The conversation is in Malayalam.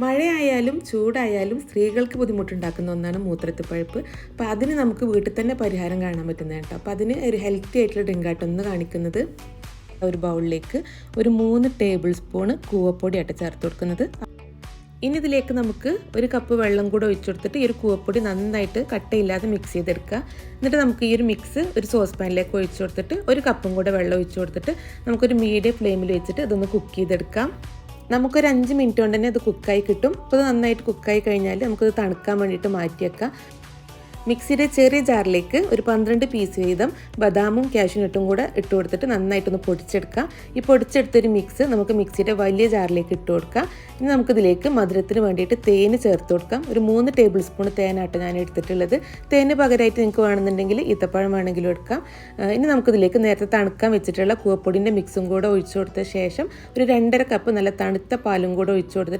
മഴയായാലും ചൂടായാലും സ്ത്രീകൾക്ക് ബുദ്ധിമുട്ടുണ്ടാക്കുന്ന ഒന്നാണ് മൂത്രത്തിപ്പഴുപ്പ്. അപ്പോൾ അതിന് നമുക്ക് വീട്ടിൽ തന്നെ പരിഹാരം കാണാൻ പറ്റുന്നത് കേട്ടോ. അപ്പോൾ അതിന് ഒരു ഹെൽത്തി ആയിട്ടുള്ള ഡ്രിങ്കായിട്ട് ഒന്ന് കാണിക്കുന്നത്, ഒരു ബൗളിലേക്ക് ഒരു 3 ടേബിൾ സ്പൂണ് കൂവപ്പൊടി ആയിട്ട് ചേർത്ത് കൊടുക്കുന്നത്. ഇനി ഇതിലേക്ക് നമുക്ക് ഒരു കപ്പ് വെള്ളം കൂടെ ഒഴിച്ചു കൊടുത്തിട്ട് ഈ ഒരു കൂവപ്പൊടി നന്നായിട്ട് കട്ടയില്ലാതെ മിക്സ് ചെയ്തെടുക്കുക. എന്നിട്ട് നമുക്ക് ഈ ഒരു മിക്സ് ഒരു സോസ് പാനിലേക്ക് ഒഴിച്ചു കൊടുത്തിട്ട് ഒരു കപ്പും കൂടെ വെള്ളം ഒഴിച്ചു കൊടുത്തിട്ട് നമുക്കൊരു മീഡിയം ഫ്ലെയിമിൽ വെച്ചിട്ട് ഇതൊന്ന് കുക്ക് ചെയ്തെടുക്കാം. നമുക്കൊരു 5 മിനിറ്റ് കൊണ്ട് തന്നെ അത് കുക്കായി കിട്ടും. അപ്പോൾ ഇത് നന്നായിട്ട് കുക്കായി കഴിഞ്ഞാൽ നമുക്കത് തണുക്കാൻ വേണ്ടിയിട്ട് മാറ്റി വെക്കാം. മിക്സിയുടെ ചെറിയ ജാറിലേക്ക് ഒരു 12 പീസ് വീതം ബദാമും കാഷ്യൂനട്ടും കൂടെ ഇട്ട് കൊടുത്തിട്ട് നന്നായിട്ടൊന്ന് പൊടിച്ചെടുക്കാം. ഈ പൊടിച്ചെടുത്തൊരു മിക്സ് നമുക്ക് മിക്സിയുടെ വലിയ ജാറിലേക്ക് ഇട്ട് കൊടുക്കാം. ഇനി നമുക്കിതിലേക്ക് മധുരത്തിന് വേണ്ടിയിട്ട് തേന് ചേർത്ത് കൊടുക്കാം. ഒരു 3 ടേബിൾ സ്പൂൺ തേനായിട്ട് ഞാൻ എടുത്തിട്ടുള്ളത്. തേന് പകരമായിട്ട് നിങ്ങൾക്ക് വേണമെന്നുണ്ടെങ്കിൽ ഈത്തപ്പഴം വേണമെങ്കിലും എടുക്കാം. ഇനി നമുക്കിതിലേക്ക് നേരത്തെ തണുക്കാൻ വെച്ചിട്ടുള്ള കൂവപ്പൊടിൻ്റെ മിക്സും കൂടെ ഒഴിച്ചു കൊടുത്ത ശേഷം ഒരു 2.5 കപ്പ് നല്ല തണുത്ത പാലും കൂടെ ഒഴിച്ചു കൊടുത്തിട്ട്